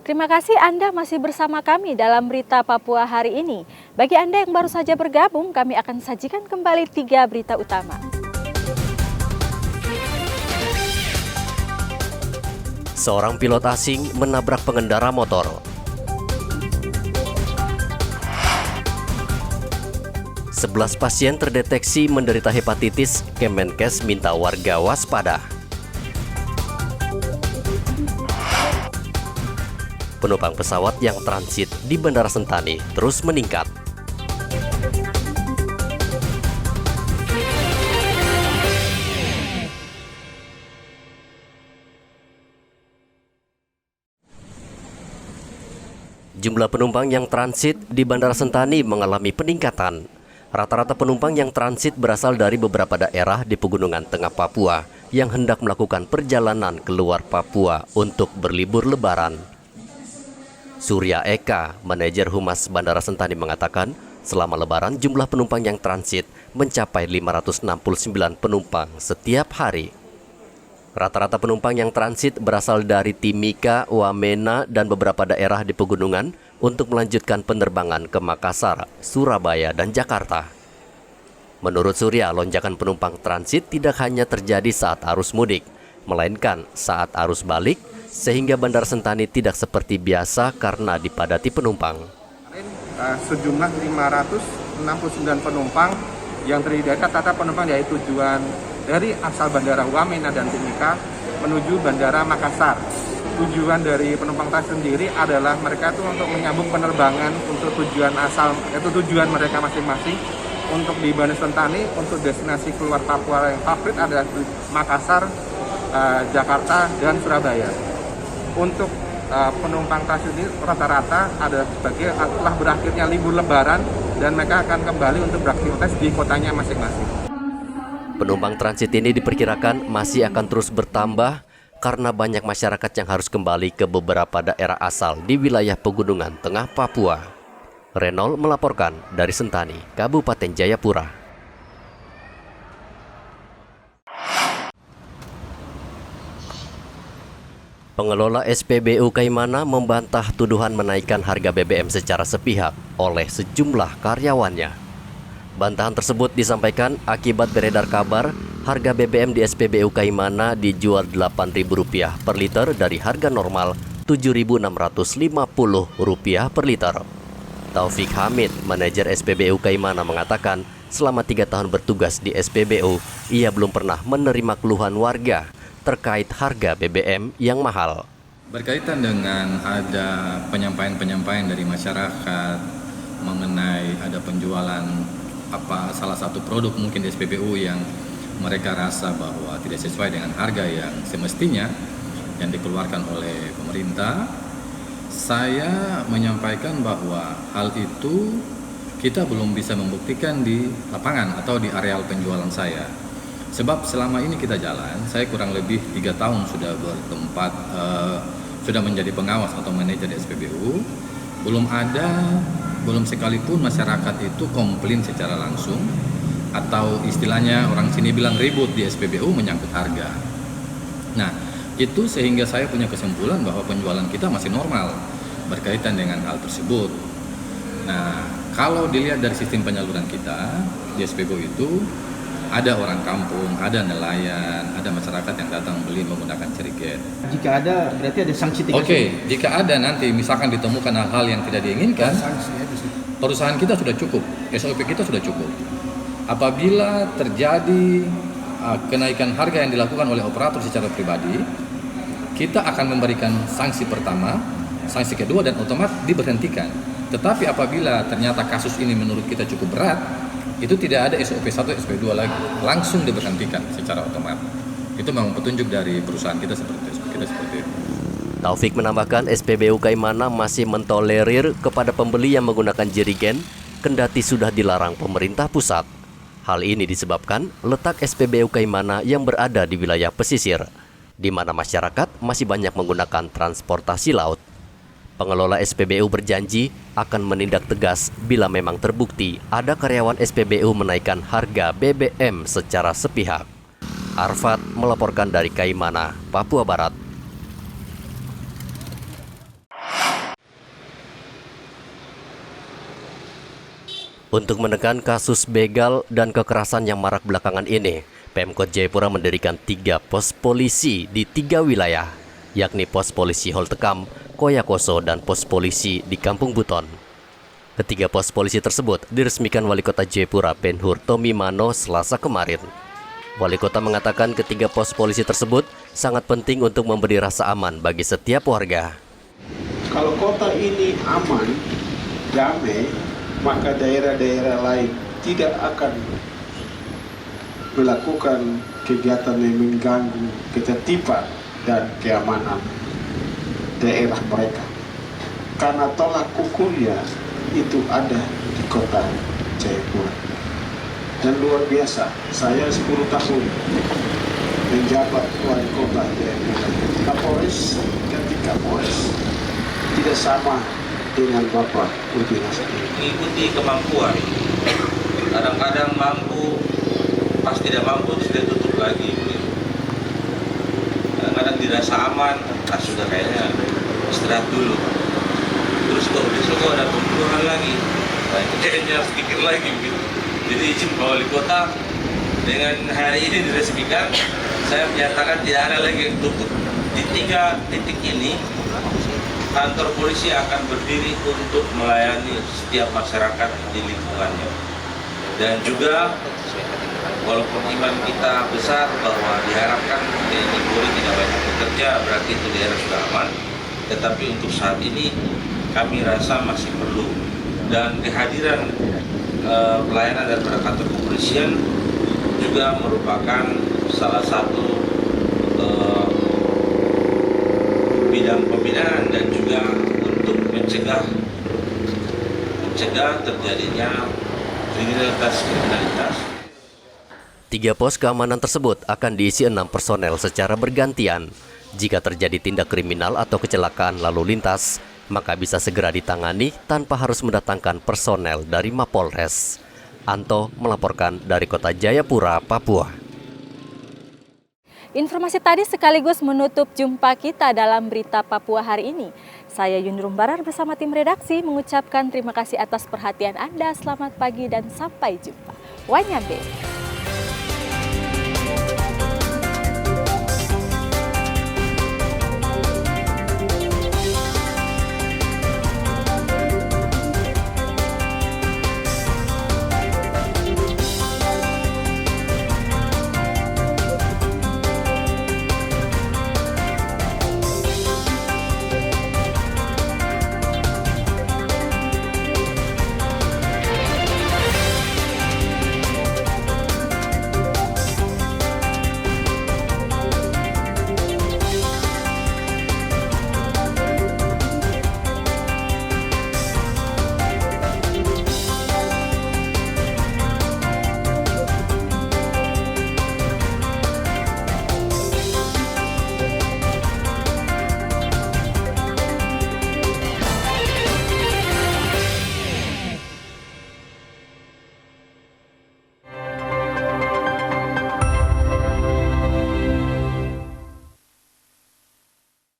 Terima kasih Anda masih bersama kami dalam Berita Papua hari ini. Bagi Anda yang baru saja bergabung, kami akan sajikan kembali 3 berita utama. Seorang pilot asing menabrak pengendara motor. Sebelas pasien terdeteksi menderita hepatitis, Kemenkes minta warga waspada. Penumpang pesawat yang transit di Bandara Sentani terus meningkat. Jumlah penumpang yang transit di Bandara Sentani mengalami peningkatan. Rata-rata penumpang yang transit berasal dari beberapa daerah di Pegunungan Tengah Papua yang hendak melakukan perjalanan keluar Papua untuk berlibur lebaran. Surya Eka, manajer Humas Bandara Sentani mengatakan, selama lebaran jumlah penumpang yang transit mencapai 569 penumpang setiap hari. Rata-rata penumpang yang transit berasal dari Timika, Wamena, dan beberapa daerah di pegunungan untuk melanjutkan penerbangan ke Makassar, Surabaya, dan Jakarta. Menurut Surya, lonjakan penumpang transit tidak hanya terjadi saat arus mudik, melainkan saat arus balik, sehingga Bandara Sentani tidak seperti biasa karena dipadati penumpang. Sejumlah 569 penumpang yang terdiri dari rata-rata penumpang dari tujuan dari asal Bandara Wamena dan Timika menuju Bandara Makassar. Tujuan dari penumpang tadi sendiri adalah mereka itu untuk menyambung penerbangan untuk tujuan asal, yaitu tujuan mereka masing-masing. Untuk di Bandara Sentani, untuk destinasi keluar Papua yang favorit adalah Makassar, Jakarta, dan Surabaya. Untuk penumpang transit ini rata-rata ada sebagai telah berakhirnya libur lebaran dan mereka akan kembali untuk beraktivitas di kotanya masing-masing. Penumpang transit ini diperkirakan masih akan terus bertambah karena banyak masyarakat yang harus kembali ke beberapa daerah asal di wilayah Pegunungan Tengah Papua. Renol melaporkan dari Sentani, Kabupaten Jayapura. Pengelola SPBU Kaimana membantah tuduhan menaikkan harga BBM secara sepihak oleh sejumlah karyawannya. Bantahan tersebut disampaikan akibat beredar kabar harga BBM di SPBU Kaimana dijual Rp8.000 per liter dari harga normal Rp7.650 per liter. Taufik Hamid, manajer SPBU Kaimana mengatakan selama 3 tahun bertugas di SPBU, ia belum pernah menerima keluhan warga terkait harga BBM yang mahal. Berkaitan dengan ada penyampaian-penyampaian dari masyarakat mengenai ada penjualan salah satu produk mungkin di SPBU yang mereka rasa bahwa tidak sesuai dengan harga yang semestinya yang dikeluarkan oleh pemerintah, saya menyampaikan bahwa hal itu kita belum bisa membuktikan di lapangan atau di areal penjualan saya. Sebab selama ini kita jalan, saya kurang lebih 3 tahun sudah bertempat, sudah menjadi pengawas atau manajer di SPBU. Belum sekalipun masyarakat itu komplain secara langsung, atau istilahnya orang sini bilang ribut di SPBU menyangkut harga. Nah, itu sehingga saya punya kesimpulan bahwa penjualan kita masih normal berkaitan dengan hal tersebut. Nah, kalau dilihat dari sistem penyaluran kita di SPBU itu, ada orang kampung, ada nelayan, ada masyarakat yang datang beli menggunakan ceriket. Jika ada, berarti ada sanksi tiga. Oke, jika ada nanti misalkan ditemukan hal-hal yang tidak diinginkan, perusahaan kita sudah cukup, SOP kita sudah cukup. Apabila terjadi kenaikan harga yang dilakukan oleh operator secara pribadi, kita akan memberikan sanksi pertama, sanksi kedua, dan otomatis diberhentikan. Tetapi apabila ternyata kasus ini menurut kita cukup berat, itu tidak ada SOP 1, SOP 2 lagi, langsung diberhentikan secara otomatis. Itu memang petunjuk dari perusahaan kita seperti itu. Taufik menambahkan SPBU Kaimana masih mentolerir kepada pembeli yang menggunakan jerigen, kendati sudah dilarang pemerintah pusat. Hal ini disebabkan letak SPBU Kaimana yang berada di wilayah pesisir, di mana masyarakat masih banyak menggunakan transportasi laut. Pengelola SPBU berjanji akan menindak tegas bila memang terbukti ada karyawan SPBU menaikkan harga BBM secara sepihak. Arfad melaporkan dari Kaimana, Papua Barat. Untuk menekan kasus begal dan kekerasan yang marak belakangan ini, Pemkot Jayapura mendirikan 3 pos polisi di 3 wilayah, yakni pos polisi Holtekam, Koyakoso, dan pos polisi di Kampung Buton. Ketiga pos polisi tersebut diresmikan Wali Kota Jayapura Ben-Hur Tommy Mano Selasa kemarin. Wali Kota mengatakan ketiga pos polisi tersebut sangat penting untuk memberi rasa aman bagi setiap warga. Kalau kota ini aman, damai, maka daerah-daerah lain tidak akan melakukan kegiatan yang mengganggu ketertiban dan keamanan daerah mereka. Karena tolak ukurnya itu ada di kota Jayapura. Dan luar biasa, saya 10 tahun menjabat wali kota Jayapura. Kapolres ganti Kapolres tidak sama dengan Bapak Budi Nasri. Mengikuti kemampuan. Kadang-kadang mampu, pas tidak mampu sudah tutup lagi. Kadang-kadang dirasa aman, sudah kayaknya istirahat dulu. Terus kok besok ada pembunuhan lagi, itu kayaknya harus pikir lagi gitu. Jadi izin Pak Wali Kota, dengan hari ini diresmikan, saya menyatakan tidak ada lagi yang tutup. Di 3 titik ini, kantor polisi akan berdiri untuk melayani setiap masyarakat di lingkungannya. Dan juga, walaupun iman kita besar bahwa diharapkan TNI Polri tidak banyak bekerja, berarti itu daerah sudah aman. Tetapi untuk saat ini, kami rasa masih perlu, dan kehadiran pelayanan daripada kantor kepolisian juga merupakan salah satu bidang pembinaan dan juga untuk mencegah terjadinya kriminalitas. 3 pos keamanan tersebut akan diisi 6 personel secara bergantian. Jika terjadi tindak kriminal atau kecelakaan lalu lintas, maka bisa segera ditangani tanpa harus mendatangkan personel dari Mapolres. Anto melaporkan dari Kota Jayapura, Papua. Informasi tadi sekaligus menutup jumpa kita dalam berita Papua hari ini. Saya Yunrum Barar bersama tim redaksi mengucapkan terima kasih atas perhatian Anda. Selamat pagi dan sampai jumpa. Wanyambe.